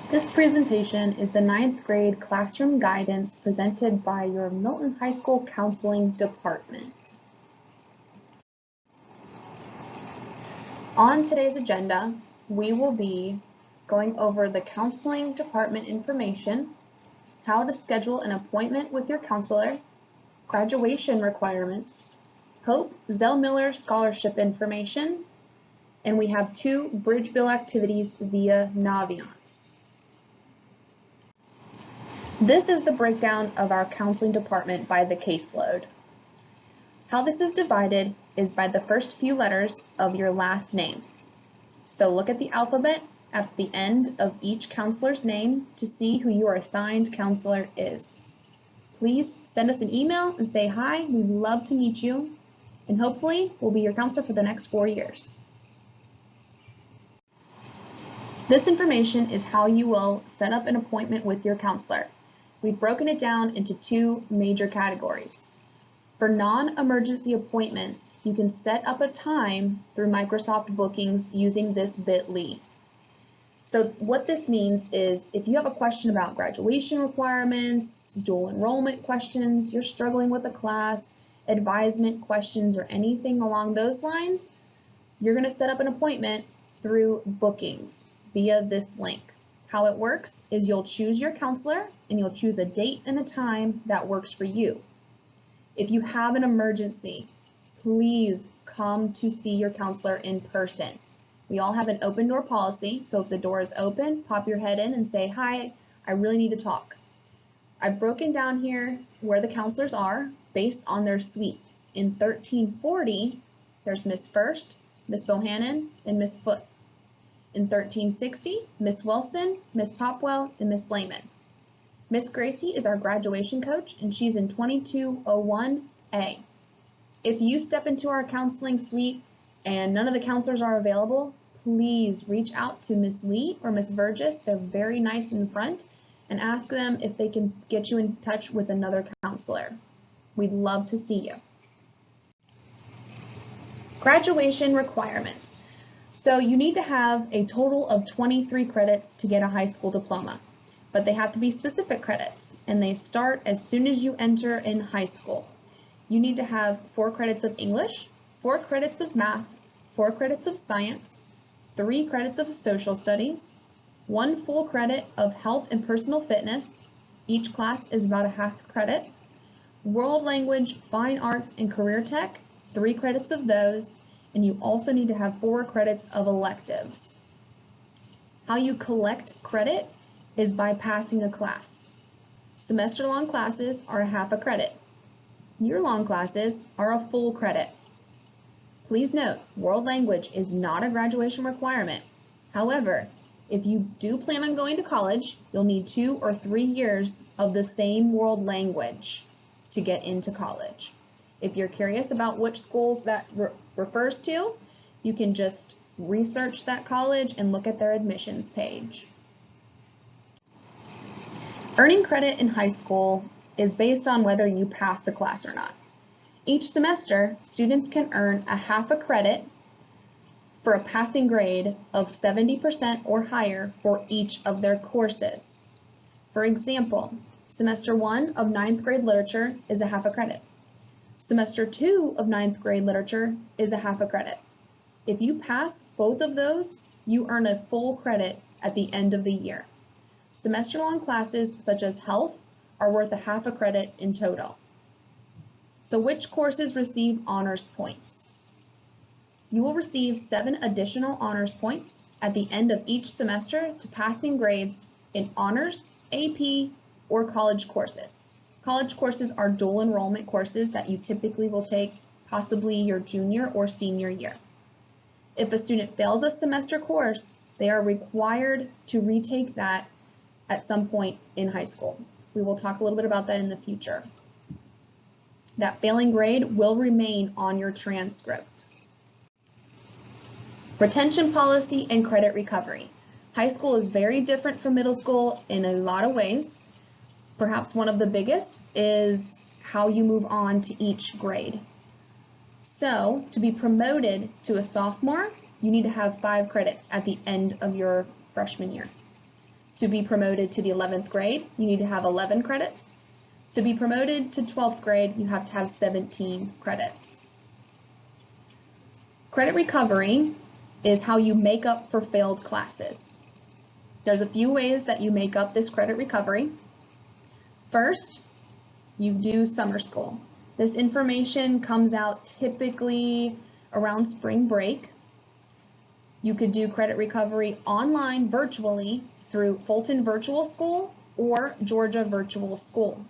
This presentation is the 9th grade classroom guidance presented by your Milton High School Counseling Department. On today's agenda, we will be going over the counseling department information, how to schedule an appointment with your counselor, graduation requirements, Hope Zell-Miller scholarship information, and we have 2 Bridgeville activities via Naviance. This is the breakdown of our counseling department by the caseload. How this is divided is by the first few letters of your last name. So look at the alphabet at the end of each counselor's name to see who your assigned counselor is. Please send us an email and say hi. We'd love to meet you, and hopefully we'll be your counselor for the next 4 years. This information is how you will set up an appointment with your counselor. We've broken it down into 2 major categories. For non-emergency appointments, you can set up a time through Microsoft Bookings using this bit.ly. So what this means is if you have a question about graduation requirements, dual enrollment questions, you're struggling with a class, advisement questions, or anything along those lines, you're going to set up an appointment through Bookings via this link. How it works is you'll choose your counselor and you'll choose a date and a time that works for you. If you have an emergency, please come to see your counselor in person. We all have an open door policy, so if the door is open, pop your head in and say, hi, I really need to talk. I've broken down here where the counselors are based on their suite. In 1340, there's Miss First, Miss Bohannon, and Miss Foote. In 1360, Miss Wilson, Miss Popwell, and Miss Lehman. Miss Gracie is our graduation coach, and she's in 2201A. If you step into our counseling suite and none of the counselors are available, please reach out to Miss Lee or Miss Burgess. They're very nice in front, and ask them if they can get you in touch with another counselor. We'd love to see you. Graduation requirements. So you need to have a total of 23 credits to get a high school diploma, but they have to be specific credits, and they start as soon as you enter in high school. You need to have 4 credits of English, 4 credits of math, 4 credits of science, 3 credits of social studies, 1 full credit of health and personal fitness. Each class is about a half credit. World language, fine arts, and career tech, 3 credits of those. And you also need to have 4 credits of electives. How you collect credit is by passing a class. Semester-long classes are a half a credit. Year-long classes are a full credit. Please note, world language is not a graduation requirement. However, if you do plan on going to college, you'll need 2 or 3 years of the same world language to get into college. If you're curious about which schools that refers to, you can just research that college and look at their admissions page. Earning credit in high school is based on whether you pass the class or not. Each semester, students can earn a half a credit for a passing grade of 70% or higher for each of their courses. For example, semester 1 of 9th grade literature is a half a credit. Semester 2 of 9th grade literature is a half a credit. If you pass both of those, you earn a full credit at the end of the year. Semester-long classes such as health are worth a half a credit in total. So which courses receive honors points? You will receive 7 additional honors points at the end of each semester to passing grades in honors, AP, or college courses. College courses are dual enrollment courses that you typically will take possibly your junior or senior year. If a student fails a semester course, they are required to retake that at some point in high school. We will talk a little bit about that in the future. That failing grade will remain on your transcript. Retention policy and credit recovery. High school is very different from middle school in a lot of ways. Perhaps one of the biggest is how you move on to each grade. So to be promoted to a sophomore, you need to have 5 credits at the end of your freshman year. To be promoted to the 11th grade, you need to have 11 credits. To be promoted to 12th grade, you have to have 17 credits. Credit recovery is how you make up for failed classes. There's a few ways that you make up this credit recovery. First, you do summer school. This information comes out typically around spring break. You could do credit recovery online virtually through Fulton Virtual School or Georgia Virtual School.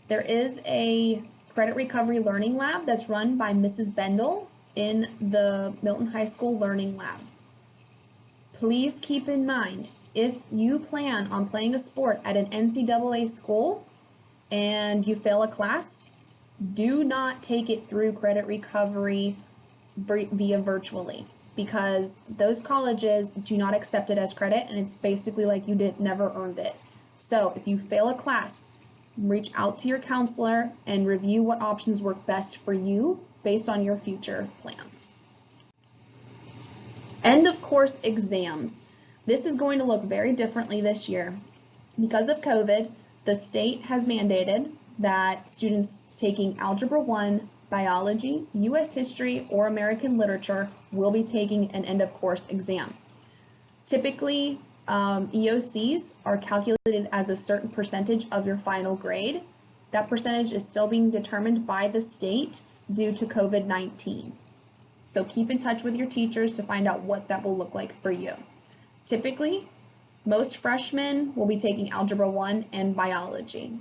There is a credit recovery learning lab that's run by Mrs. Bendel in the Milton High School Learning Lab. Please keep in mind, if you plan on playing a sport at an NCAA school and you fail a class, do not take it through credit recovery via virtually, because those colleges do not accept it as credit, and it's basically like you never earned it. So if you fail a class, reach out to your counselor and review what options work best for you based on your future plans. End of course exams. This is going to look very differently this year. Because of COVID, the state has mandated that students taking Algebra 1, Biology, U.S. History, or American Literature will be taking an end of course exam. Typically, EOCs are calculated as a certain percentage of your final grade. That percentage is still being determined by the state due to COVID-19. So keep in touch with your teachers to find out what that will look like for you. Typically, most freshmen will be taking Algebra 1 and Biology.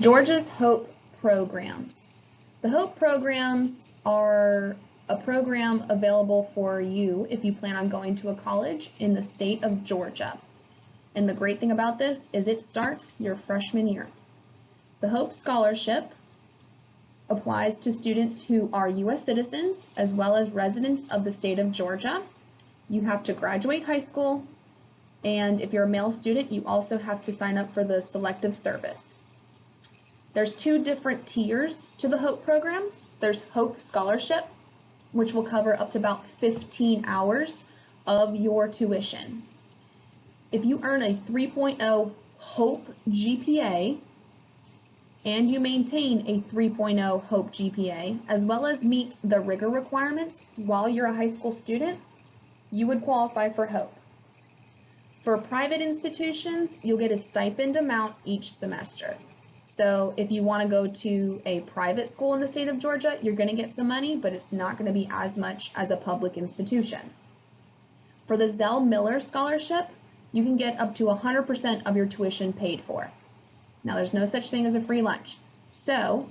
Georgia's HOPE programs. The HOPE programs are a program available for you if you plan on going to a college in the state of Georgia. And the great thing about this is it starts your freshman year. The HOPE scholarship applies to students who are U.S. citizens as well as residents of the state of Georgia. You have to graduate high school, and if you're a male student, you also have to sign up for the selective service. There's two different tiers to the HOPE programs. There's HOPE Scholarship, which will cover up to about 15 hours of your tuition. If you earn a 3.0 HOPE GPA and you maintain a 3.0 HOPE GPA, as well as meet the Rigor requirements while you're a high school student, you would qualify for HOPE. For private institutions, you'll get a stipend amount each semester. So if you want to go to a private school in the state of Georgia, you're going to get some money, but it's not going to be as much as a public institution. For the Zell Miller Scholarship, you can get up to 100% of your tuition paid for. Now, there's no such thing as a free lunch. So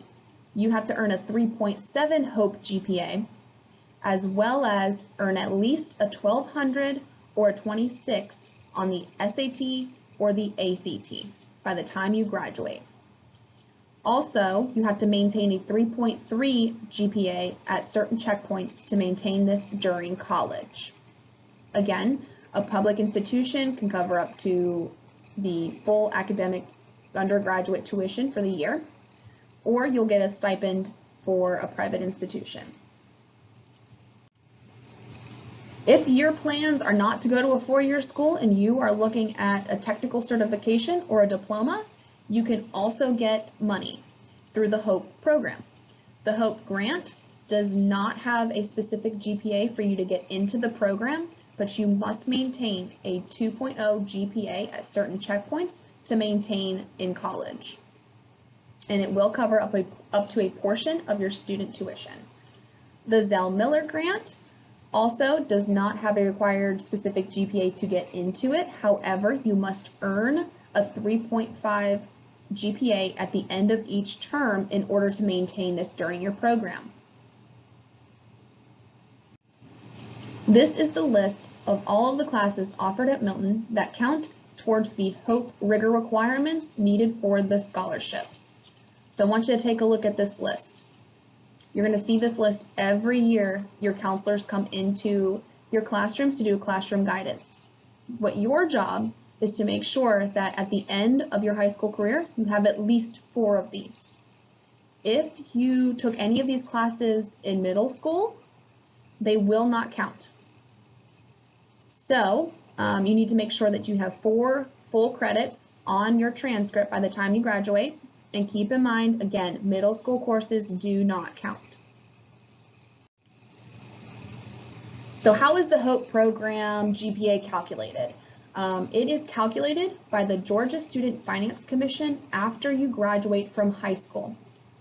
you have to earn a 3.7 HOPE GPA, as well as earn at least a 1200 or a 26 on the SAT or the ACT by the time you graduate. Also, you have to maintain a 3.3 GPA at certain checkpoints to maintain this during college. Again, a public institution can cover up to the full academic undergraduate tuition for the year, or you'll get a stipend for a private institution. If your plans are not to go to a four-year school and you are looking at a technical certification or a diploma, you can also get money through the HOPE program. The HOPE grant does not have a specific GPA for you to get into the program, but you must maintain a 2.0 GPA at certain checkpoints to maintain in college. And it will cover up to a portion of your student tuition. The Zell Miller grant also does not have a required specific GPA to get into it. However, you must earn a 3.5 GPA at the end of each term in order to maintain this during your program. This is the list of all of the classes offered at Milton that count towards the HOPE Rigor requirements needed for the scholarships. So I want you to take a look at this list. You're going to see this list every year your counselors come into your classrooms to do a classroom guidance. What your job is to make sure that at the end of your high school career, you have at least 4 of these. If you took any of these classes in middle school, they will not count. So you need to make sure that you have 4 full credits on your transcript by the time you graduate. And keep in mind, again, middle school courses do not count. So how is the HOPE program GPA calculated? It is calculated by the Georgia Student Finance Commission after you graduate from high school.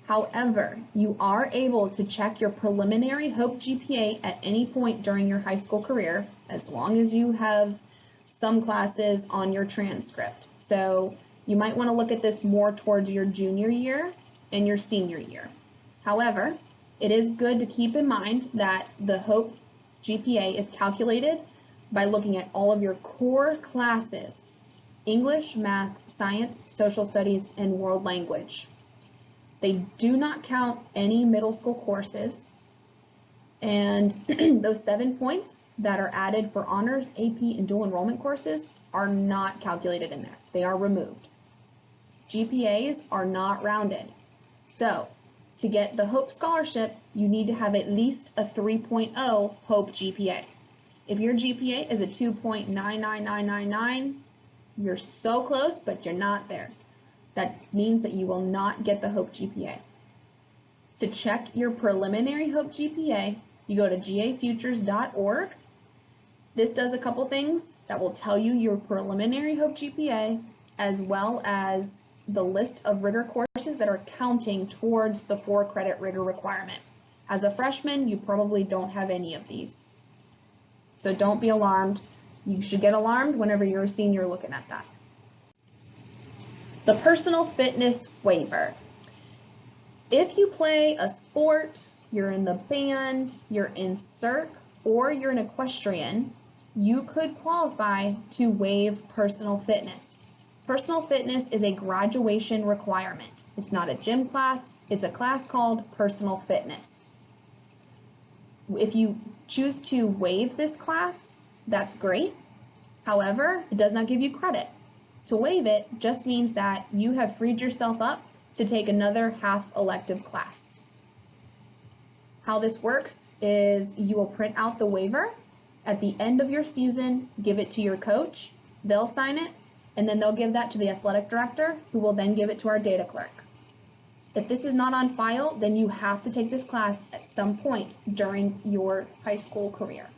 However, you are able to check your preliminary HOPE GPA at any point during your high school career, as long as you have some classes on your transcript. So you might want to look at this more towards your junior year and your senior year. However, it is good to keep in mind that the HOPE GPA is calculated by looking at all of your core classes: English, math, science, social studies, and world language. They do not count any middle school courses, and those 7 points that are added for honors, AP, and dual enrollment courses are not calculated in there. They are removed. GPAs are not rounded. So to get the HOPE scholarship, you need to have at least a 3.0 HOPE GPA. If your GPA is a 2.99999, you're so close, but you're not there. That means that you will not get the HOPE GPA. To check your preliminary HOPE GPA, you go to gafutures.org. This does a couple things that will tell you your preliminary HOPE GPA, as well as the list of Rigor courses that are counting towards the 4-credit Rigor requirement. As a freshman, you probably don't have any of these. So don't be alarmed. You should get alarmed whenever you're a senior looking at that. The personal fitness waiver. If you play a sport, you're in the band, you're in circ, or you're an equestrian, you could qualify to waive personal fitness. Personal fitness is a graduation requirement. It's not a gym class, it's a class called personal fitness. If you choose to waive this class, that's great. However, it does not give you credit. To waive it just means that you have freed yourself up to take another half elective class. How this works is you will print out the waiver. At the end of your season, give it to your coach. They'll sign it, and then they'll give that to the athletic director, who will then give it to our data clerk. If this is not on file, then you have to take this class at some point during your high school career.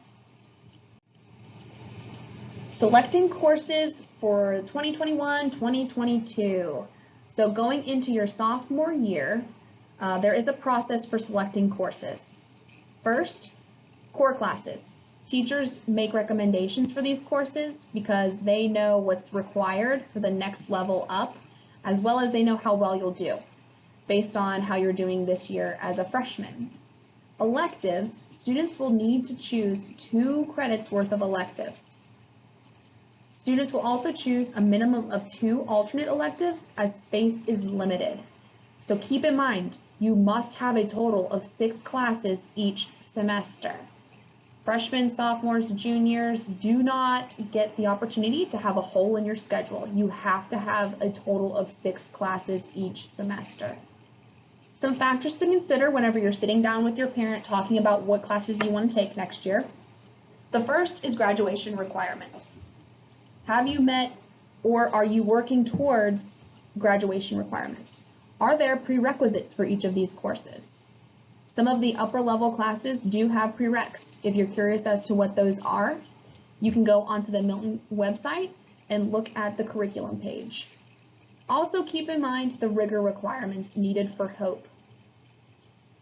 Selecting courses for 2021-2022. So going into your sophomore year, there is a process for selecting courses. First, core classes. Teachers make recommendations for these courses because they know what's required for the next level up, as well as they know how well you'll do based on how you're doing this year as a freshman. Electives, students will need to choose 2 credits worth of electives. Students will also choose a minimum of 2 alternate electives as space is limited. So keep in mind, you must have a total of 6 classes each semester. Freshmen, sophomores, juniors do not get the opportunity to have a hole in your schedule. You have to have a total of 6 classes each semester. Some factors to consider whenever you're sitting down with your parent talking about what classes you want to take next year. The first is graduation requirements. Have you met or are you working towards graduation requirements? Are there prerequisites for each of these courses? Some of the upper level classes do have prereqs. If you're curious as to what those are, you can go onto the Milton website and look at the curriculum page. Also keep in mind the Rigor requirements needed for HOPE.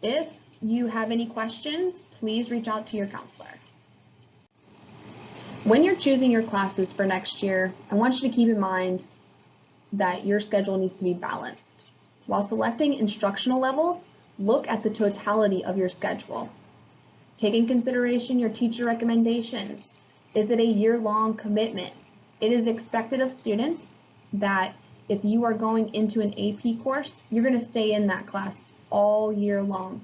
If you have any questions, please reach out to your counselor. When you're choosing your classes for next year, I want you to keep in mind that your schedule needs to be balanced. While selecting instructional levels, look at the totality of your schedule. Take in consideration your teacher recommendations. Is it a year-long commitment? It is expected of students that if you are going into an AP course, you're going to stay in that class all year long.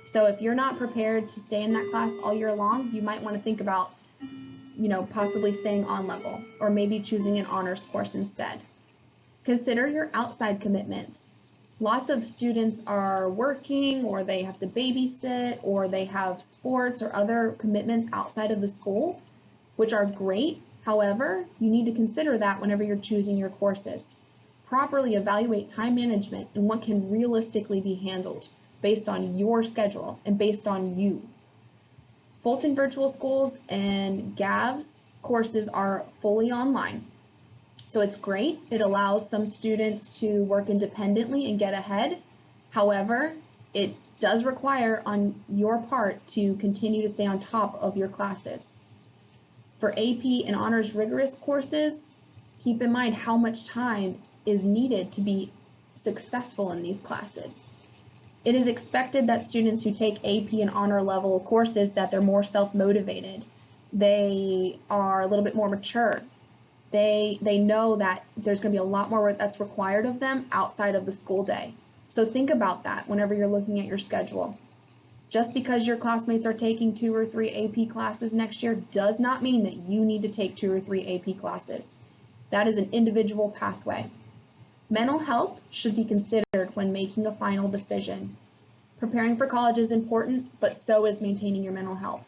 So if you're not prepared to stay in that class all year long, you might want to think about, possibly staying on level or maybe choosing an honors course instead. Consider your outside commitments. Lots of students are working, or they have to babysit, or they have sports or other commitments outside of the school. which are great. However, you need to consider that whenever you're choosing your courses. Properly evaluate time management and what can realistically be handled based on your schedule and based on you. Fulton Virtual Schools and GAV's courses are fully online. So it's great. It allows some students to work independently and get ahead. However, it does require on your part to continue to stay on top of your classes. For AP and honors rigorous courses, keep in mind how much time is needed to be successful in these classes. It is expected that students who take AP and honor level courses that they're more self-motivated. They are a little bit more mature. They know that there's going to be a lot more work that's required of them outside of the school day. So think about that whenever you're looking at your schedule. Just because your classmates are taking 2 or 3 AP classes next year does not mean that you need to take 2 or 3 AP classes. That is an individual pathway. Mental health should be considered when making a final decision. Preparing for college is important, but so is maintaining your mental health.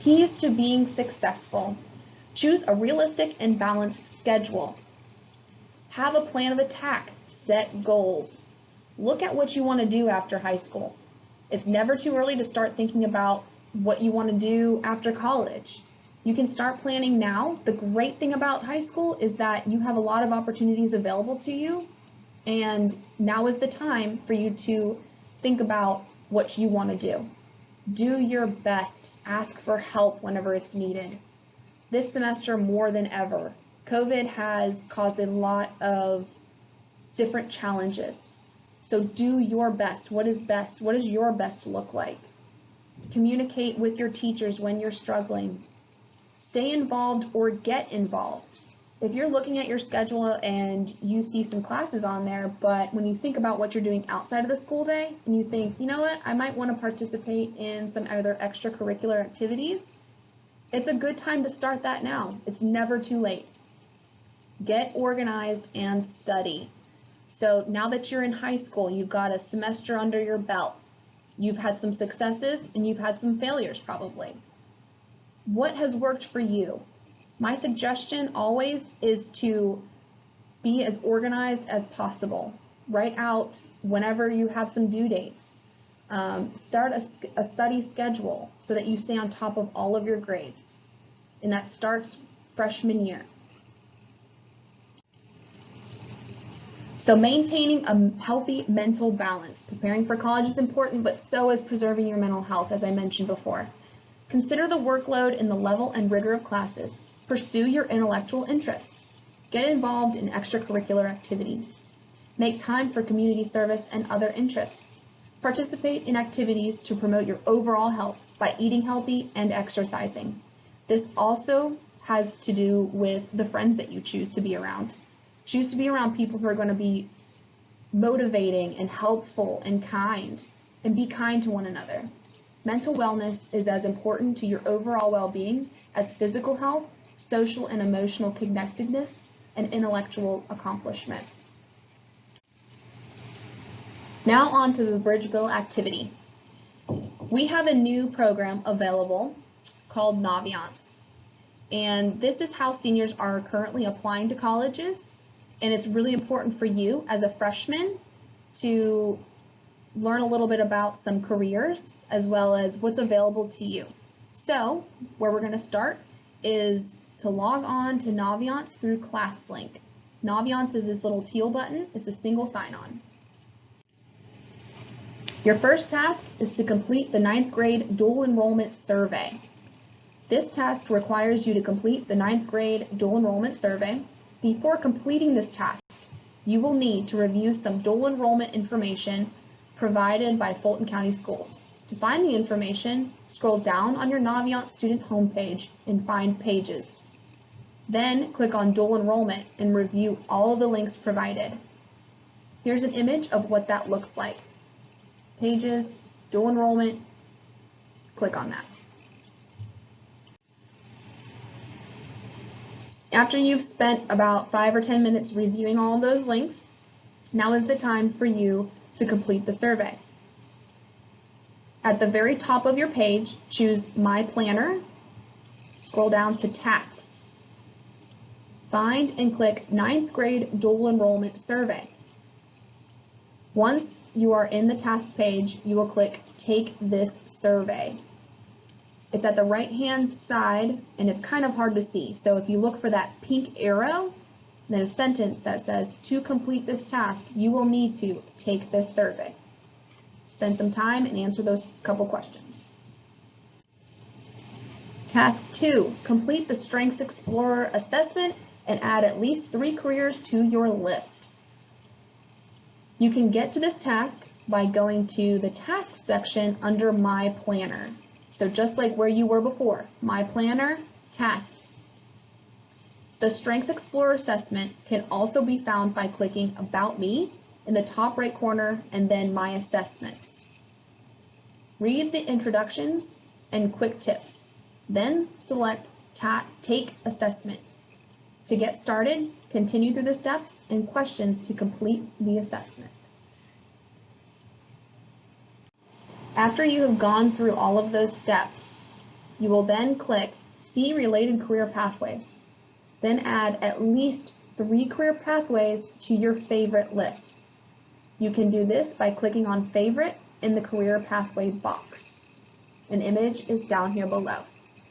Keys to being successful. Choose a realistic and balanced schedule. Have a plan of attack. Set goals. Look at what you want to do after high school. It's never too early to start thinking about what you want to do after college. You can start planning now. The great thing about high school is that you have a lot of opportunities available to you, and now is the time for you to think about what you want to do. Do your best. Ask for help whenever it's needed. This semester more than ever, COVID has caused a lot of different challenges. So do your best. What is best? What does your best look like? Communicate with your teachers when you're struggling. Stay involved or get involved. If you're looking at your schedule and you see some classes on there, but when you think about what you're doing outside of the school day and you think, you know what, I might want to participate in some other extracurricular activities, it's a good time to start that now. It's never too late. Get organized and study. So now that you're in high school, you've got a semester under your belt. You've had some successes and you've had some failures probably. What has worked for you? My suggestion always is to be as organized as possible. Write out whenever you have some due dates. Start a study schedule so that you stay on top of all of your grades. And that starts freshman year. So maintaining a healthy mental balance. Preparing for college is important, but so is preserving your mental health, as I mentioned before. Consider the workload and the level and rigor of classes. Pursue your intellectual interests. Get involved in extracurricular activities. Make time for community service and other interests. Participate in activities to promote your overall health by eating healthy and exercising. This also has to do with the friends that you choose to be around. Choose to be around people who are going to be motivating and helpful and kind, and be kind to one another. Mental wellness is as important to your overall well-being as physical health, social and emotional connectedness, and intellectual accomplishment. Now on to the Bridge Bill activity. We have a new program available called Naviance, and this is how seniors are currently applying to colleges. And it's really important for you as a freshman to learn a little bit about some careers as well as what's available to you. So where we're going to start is to log on to Naviance through ClassLink. Naviance is this little teal button. It's a single sign-on. Your first task is to complete the 9th grade Dual Enrollment Survey. This task requires you to complete the 9th grade Dual Enrollment Survey. Before completing this task, you will need to review some dual enrollment information provided by Fulton County Schools. To find the information, scroll down on your Naviance student homepage and find Pages. Then click on Dual Enrollment and review all of the links provided. Here's an image of what that looks like. Pages, Dual Enrollment, click on that. After you've spent about 5 or 10 minutes reviewing all of those links, now is the time for you to complete the survey. At the very top of your page, choose My Planner, scroll down to Tasks. Find and click 9th grade Dual Enrollment Survey. Once you are in the task page, you will click Take This Survey. It's at the right-hand side, and it's kind of hard to see. So if you look for that pink arrow, then a sentence that says, to complete this task, you will need to take this survey. Spend some time and answer those couple questions. Task 2, complete the Strengths Explorer assessment and add at least 3 careers to your list. You can get to this task by going to the Tasks section under My Planner. So just like where you were before, My Planner, Tasks. The Strengths Explorer assessment can also be found by clicking About Me in the top right corner and then My Assessments. Read the introductions and quick tips, then select Take Assessment. To get started, continue through the steps and questions to complete the assessment. After you have gone through all of those steps, you will then click See Related Career Pathways. Then add at least 3 career pathways to your favorite list. You can do this by clicking on Favorite in the Career Pathway box. An image is down here below.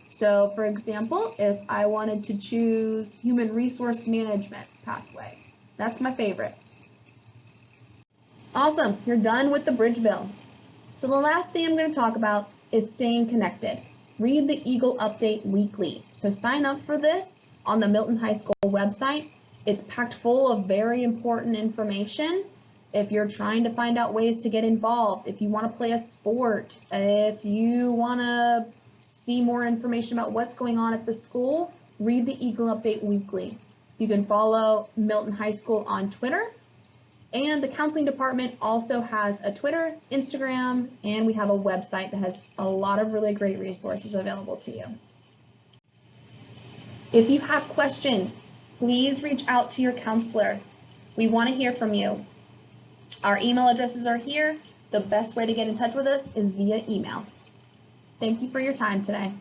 So for example, if I wanted to choose Human Resource Management pathway, that's my favorite. Awesome, you're done with the bridge bill. So the last thing I'm going to talk about is staying connected. Read the Eagle Update weekly. So sign up for this on the Milton High School website. It's packed full of very important information. If you're trying to find out ways to get involved, if you want to play a sport, if you want to see more information about what's going on at the school, read the Eagle Update weekly. You can follow Milton High School on Twitter. And the counseling department also has a Twitter, Instagram, and we have a website that has a lot of really great resources available to you. If you have questions, please reach out to your counselor. We want to hear from you. Our email addresses are here. The best way to get in touch with us is via email. Thank you for your time today.